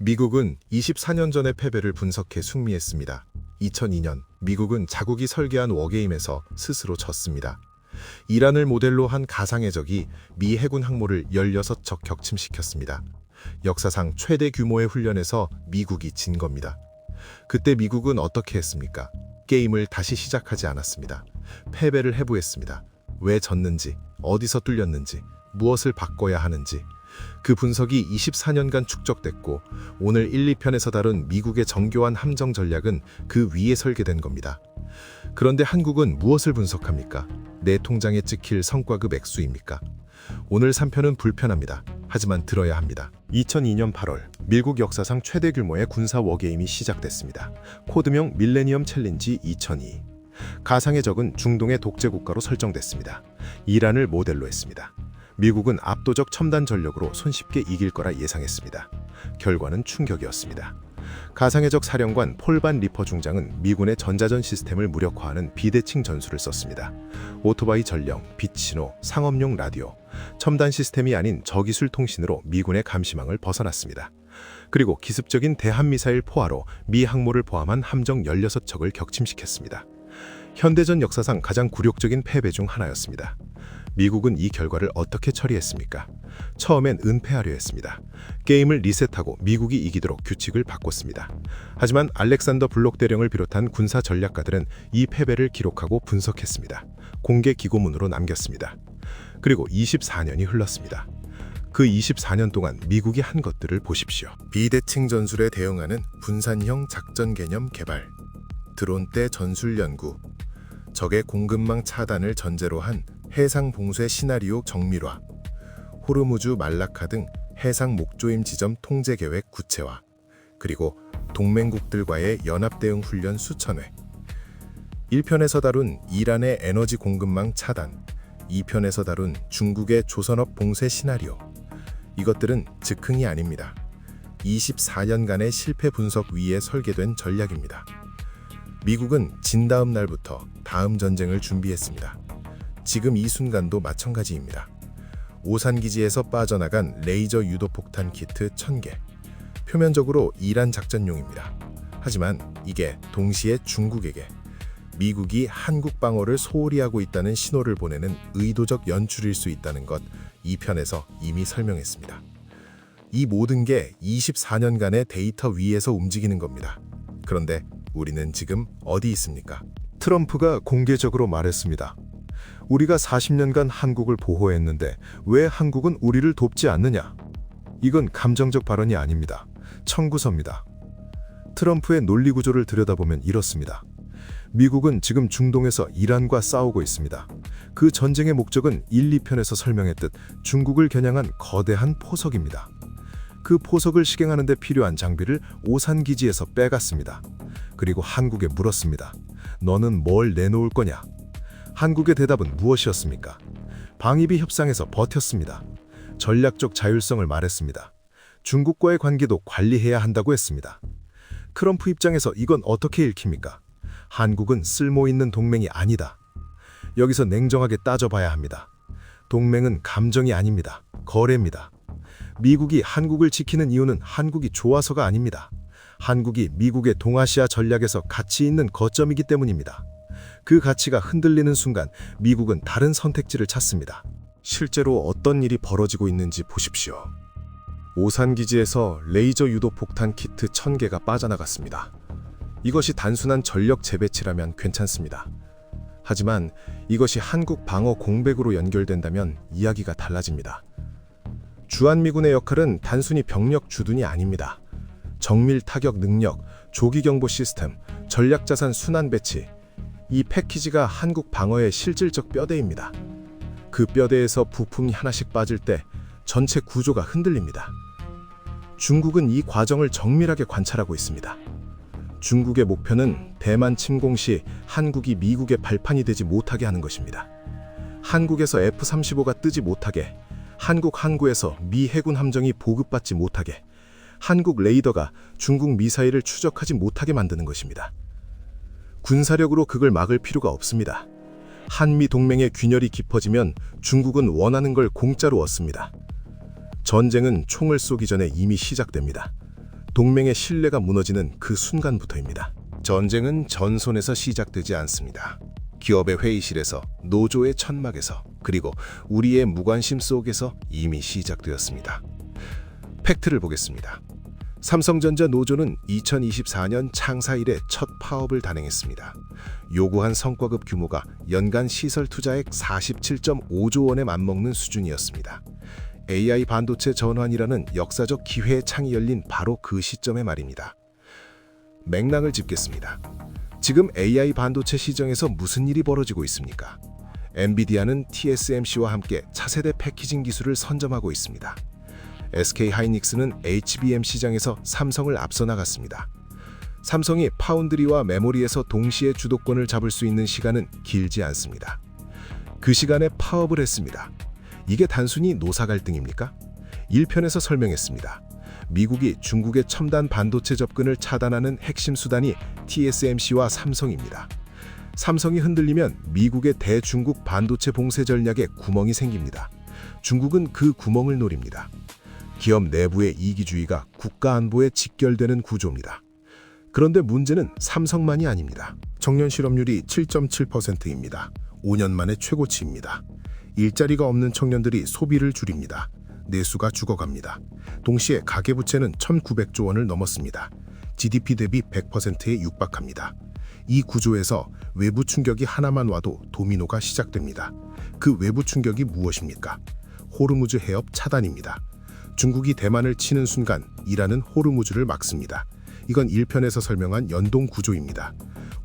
미국은 24년 전의 패배를 분석해 승리했습니다. 2002년 미국은 자국이 설계한 워게임에서 스스로 졌습니다. 이란을 모델로 한 가상의 적이 미 해군 항모를 16척 격침시켰습니다. 역사상 최대 규모의 훈련에서 미국이 진 겁니다. 그때 미국은 어떻게 했습니까? 게임을 다시 시작하지 않았습니다. 패배를 회부했습니다. 왜 졌는지, 어디서 뚫렸는지, 무엇을 바꿔야 하는지. 그 분석이 24년간 축적됐고 오늘 1, 2편에서 다룬 미국의 정교한 함정 전략은 그 위에 설계된 겁니다. 그런데 한국은 무엇을 분석합니까? 내 통장에 찍힐 성과급 액수입니까? 오늘 3편은 불편합니다. 하지만 들어야 합니다. 2002년 8월 미국 역사상 최대 규모의 군사 워게임이 시작됐습니다. 코드명 밀레니엄 챌린지 2002. 가상의 적은 중동의 독재 국가로 설정됐습니다. 이란을 모델로 했습니다. 미국은 압도적 첨단 전력으로 손쉽게 이길 거라 예상했습니다. 결과는 충격이었습니다. 가상의 적 사령관 폴반 리퍼 중장은 미군의 전자전 시스템을 무력화하는 비대칭 전술을 썼습니다. 오토바이 전령, 빛 신호, 상업용 라디오, 첨단 시스템이 아닌 저기술 통신으로 미군의 감시망을 벗어났습니다. 그리고 기습적인 대한미사일 포화로 미 항모를 포함한 함정 16척을 격침시켰습니다. 현대전 역사상 가장 굴욕적인 패배 중 하나였습니다. 미국은 이 결과를 어떻게 처리했습니까? 처음엔 은폐하려 했습니다. 게임을 리셋하고 미국이 이기도록 규칙을 바꿨습니다. 하지만 알렉산더 블록 대령을 비롯한 군사 전략가들은 이 패배를 기록하고 분석했습니다. 공개 기고문으로 남겼습니다. 그리고 24년이 흘렀습니다. 그 24년 동안 미국이 한 것들을 보십시오. 비대칭 전술에 대응하는 분산형 작전 개념 개발, 드론 때 전술 연구, 적의 공급망 차단을 전제로 한 해상 봉쇄 시나리오 정밀화, 호르무즈 말라카 등 해상 목조임 지점 통제 계획 구체화, 그리고 동맹국들과의 연합 대응 훈련 수천 회. 1편에서 다룬 이란의 에너지 공급망 차단, 2편에서 다룬 중국의 조선업 봉쇄 시나리오. 이것들은 즉흥이 아닙니다. 24년간의 실패 분석 위에 설계된 전략입니다. 미국은 진 다음 날부터 다음 전쟁을 준비했습니다. 지금 이 순간도 마찬가지입니다. 오산기지에서 빠져나간 레이저 유도폭탄 키트 1000개. 표면적으로 이란 작전용입니다. 하지만 이게 동시에 중국에게 미국이 한국 방어를 소홀히 하고 있다는 신호를 보내는 의도적 연출일 수 있다는 것, 2편에서 이미 설명했습니다. 이 모든 게 24년간의 데이터 위에서 움직이는 겁니다. 그런데 우리는 지금 어디 있습니까? 트럼프가 공개적으로 말했습니다. 우리가 40년간 한국을 보호했는데 왜 한국은 우리를 돕지 않느냐? 이건 감정적 발언이 아닙니다. 청구서입니다. 트럼프의 논리 구조를 들여다보면 이렇습니다. 미국은 지금 중동에서 이란과 싸우고 있습니다. 그 전쟁의 목적은 1, 2편에서 설명했듯 중국을 겨냥한 거대한 포석입니다. 그 포석을 시행하는 데 필요한 장비를 오산기지에서 빼갔습니다. 그리고 한국에 물었습니다. 너는 뭘 내놓을 거냐? 한국의 대답은 무엇이었습니까? 방위비 협상에서 버텼습니다. 전략적 자율성을 말했습니다. 중국과의 관계도 관리해야 한다고 했습니다. 트럼프 입장에서 이건 어떻게 읽힙니까? 한국은 쓸모있는 동맹이 아니다. 여기서 냉정하게 따져봐야 합니다. 동맹은 감정이 아닙니다. 거래입니다. 미국이 한국을 지키는 이유는 한국이 좋아서가 아닙니다. 한국이 미국의 동아시아 전략에서 가치 있는 거점이기 때문입니다. 그 가치가 흔들리는 순간 미국은 다른 선택지를 찾습니다. 실제로 어떤 일이 벌어지고 있는지 보십시오. 오산기지에서 레이저 유도 폭탄 키트 1000개가 빠져나갔습니다. 이것이 단순한 전력 재배치라면 괜찮습니다. 하지만 이것이 한국 방어 공백으로 연결된다면 이야기가 달라집니다. 주한미군의 역할은 단순히 병력 주둔이 아닙니다. 정밀 타격 능력, 조기 경보 시스템, 전략 자산 순환 배치, 이 패키지가 한국 방어의 실질적 뼈대입니다. 그 뼈대에서 부품이 하나씩 빠질 때 전체 구조가 흔들립니다. 중국은 이 과정을 정밀하게 관찰하고 있습니다. 중국의 목표는 대만 침공 시 한국이 미국의 발판이 되지 못하게 하는 것입니다. 한국에서 F-35가 뜨지 못하게, 한국 항구에서 미 해군 함정이 보급받지 못하게, 한국 레이더가 중국 미사일을 추적하지 못하게 만드는 것입니다. 군사력으로 그걸 막을 필요가 없습니다. 한미 동맹의 균열이 깊어지면 중국은 원하는 걸 공짜로 얻습니다. 전쟁은 총을 쏘기 전에 이미 시작됩니다. 동맹의 신뢰가 무너지는 그 순간부터입니다. 전쟁은 전선에서 시작되지 않습니다. 기업의 회의실에서, 노조의 천막에서, 그리고 우리의 무관심 속에서 이미 시작되었습니다. 팩트를 보겠습니다. 삼성전자 노조는 2024년 창사 이래 첫 파업을 단행했습니다. 요구한 성과급 규모가 연간 시설 투자액 47.5조 원에 맞먹는 수준이었습니다. AI 반도체 전환이라는 역사적 기회의 창이 열린 바로 그 시점의 말입니다. 맥락을 짚겠습니다. 지금 AI 반도체 시장에서 무슨 일이 벌어지고 있습니까? 엔비디아는 TSMC와 함께 차세대 패키징 기술을 선점하고 있습니다. SK하이닉스는 HBM 시장에서 삼성을 앞서 나갔습니다. 삼성이 파운드리와 메모리에서 동시에 주도권을 잡을 수 있는 시간은 길지 않습니다. 그 시간에 파업을 했습니다. 이게 단순히 노사 갈등입니까? 1편에서 설명했습니다. 미국이 중국의 첨단 반도체 접근을 차단하는 핵심 수단이 TSMC와 삼성입니다. 삼성이 흔들리면 미국의 대중국 반도체 봉쇄 전략에 구멍이 생깁니다. 중국은 그 구멍을 노립니다. 기업 내부의 이기주의가 국가 안보에 직결되는 구조입니다. 그런데 문제는 삼성만이 아닙니다. 청년 실업률이 7.7%입니다. 5년 만에 최고치입니다. 일자리가 없는 청년들이 소비를 줄입니다. 내수가 죽어갑니다. 동시에 가계부채는 1,900조 원을 넘었습니다. GDP 대비 100%에 육박합니다. 이 구조에서 외부 충격이 하나만 와도 도미노가 시작됩니다. 그 외부 충격이 무엇입니까? 호르무즈 해협 차단입니다. 중국이 대만을 치는 순간 이란은 호르무즈를 막습니다. 이건 1편에서 설명한 연동 구조입니다.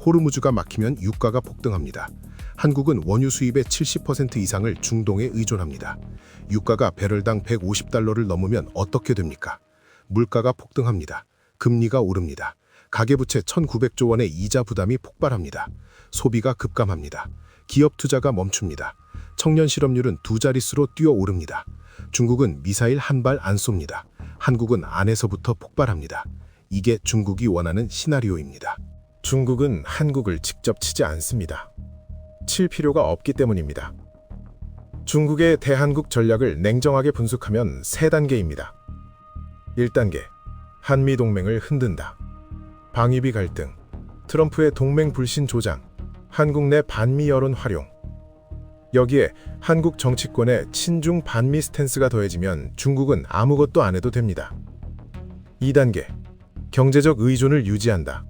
호르무즈가 막히면 유가가 폭등합니다. 한국은 원유 수입의 70% 이상을 중동에 의존합니다. 유가가 배럴당 150달러를 넘으면 어떻게 됩니까? 물가가 폭등합니다. 금리가 오릅니다. 가계부채 1,900조 원의 이자 부담이 폭발합니다. 소비가 급감합니다. 기업 투자가 멈춥니다. 청년 실업률은 2자릿수로 뛰어오릅니다. 중국은 미사일 한 발 안 쏩니다. 한국은 안에서부터 폭발합니다. 이게 중국이 원하는 시나리오입니다. 중국은 한국을 직접 치지 않습니다. 칠 필요가 없기 때문입니다. 중국의 대한국 전략을 냉정하게 분석하면 3단계입니다. 1단계, 한미 동맹을 흔든다. 방위비 갈등, 트럼프의 동맹 불신 조장, 한국 내 반미 여론 활용. 여기에 한국 정치권의 친중 반미 스탠스가 더해지면 중국은 아무것도 안 해도 됩니다. 2단계, 경제적 의존을 유지한다.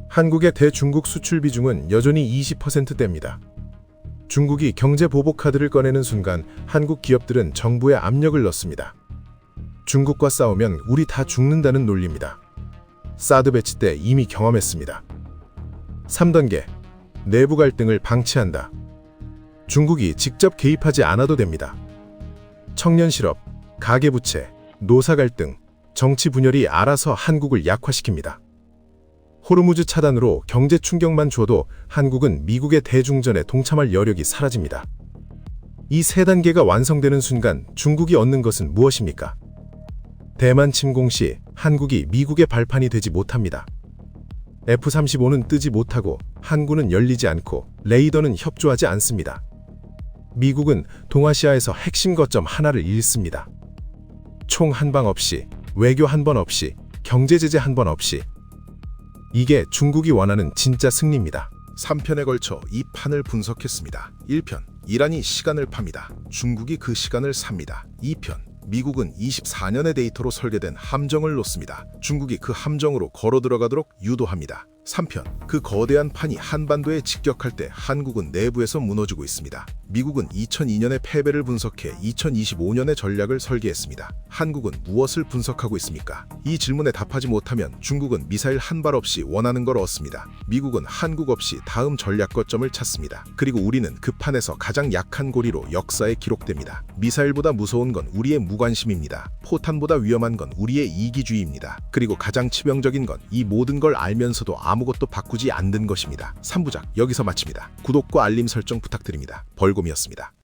한국의 대중국 수출 비중은 여전히 20%대입니다. 중국이 경제 보복 카드를 꺼내는 순간 한국 기업들은 정부에 압력을 넣습니다. 중국과 싸우면 우리 다 죽는다는 논리입니다. 사드 배치 때 이미 경험했습니다. 3단계, 내부 갈등을 방치한다. 중국이 직접 개입하지 않아도 됩니다. 청년 실업, 가계부채, 노사 갈등, 정치 분열이 알아서 한국을 약화시킵니다. 호르무즈 차단으로 경제 충격만 줘도 한국은 미국의 대중전에 동참할 여력이 사라집니다. 이 3단계가 완성되는 순간 중국이 얻는 것은 무엇입니까? 대만 침공 시 한국이 미국의 발판이 되지 못합니다. F-35는 뜨지 못하고 항구는 열리지 않고 레이더는 협조하지 않습니다. 미국은 동아시아에서 핵심 거점 하나를 잃습니다. 총 한 방 없이, 외교 한 번 없이, 경제 제재 한 번 없이. 이게 중국이 원하는 진짜 승리입니다. 3편에 걸쳐 이 판을 분석했습니다. 1편, 이란이 시간을 팝니다. 중국이 그 시간을 삽니다. 2편, 미국은 24년의 데이터로 설계된 함정을 놓습니다. 중국이 그 함정으로 걸어 들어가도록 유도합니다. 3편, 그 거대한 판이 한반도에 직격할 때 한국은 내부에서 무너지고 있습니다. 미국은 2002년의 패배를 분석해 2025년의 전략을 설계했습니다. 한국은 무엇을 분석하고 있습니까? 이 질문에 답하지 못하면 중국은 미사일 한 발 없이 원하는 걸 얻습니다. 미국은 한국 없이 다음 전략 거점을 찾습니다. 그리고 우리는 그 판에서 가장 약한 고리로 역사에 기록됩니다. 미사일보다 무서운 건 우리의 무관심입니다. 포탄보다 위험한 건 우리의 이기주의입니다. 그리고 가장 치명적인 건 이 모든 걸 알면서도 아무것도 바꾸지 않는 것입니다. 3부작 여기서 마칩니다. 구독과 알림 설정 부탁드립니다. 벌곰이었습니다.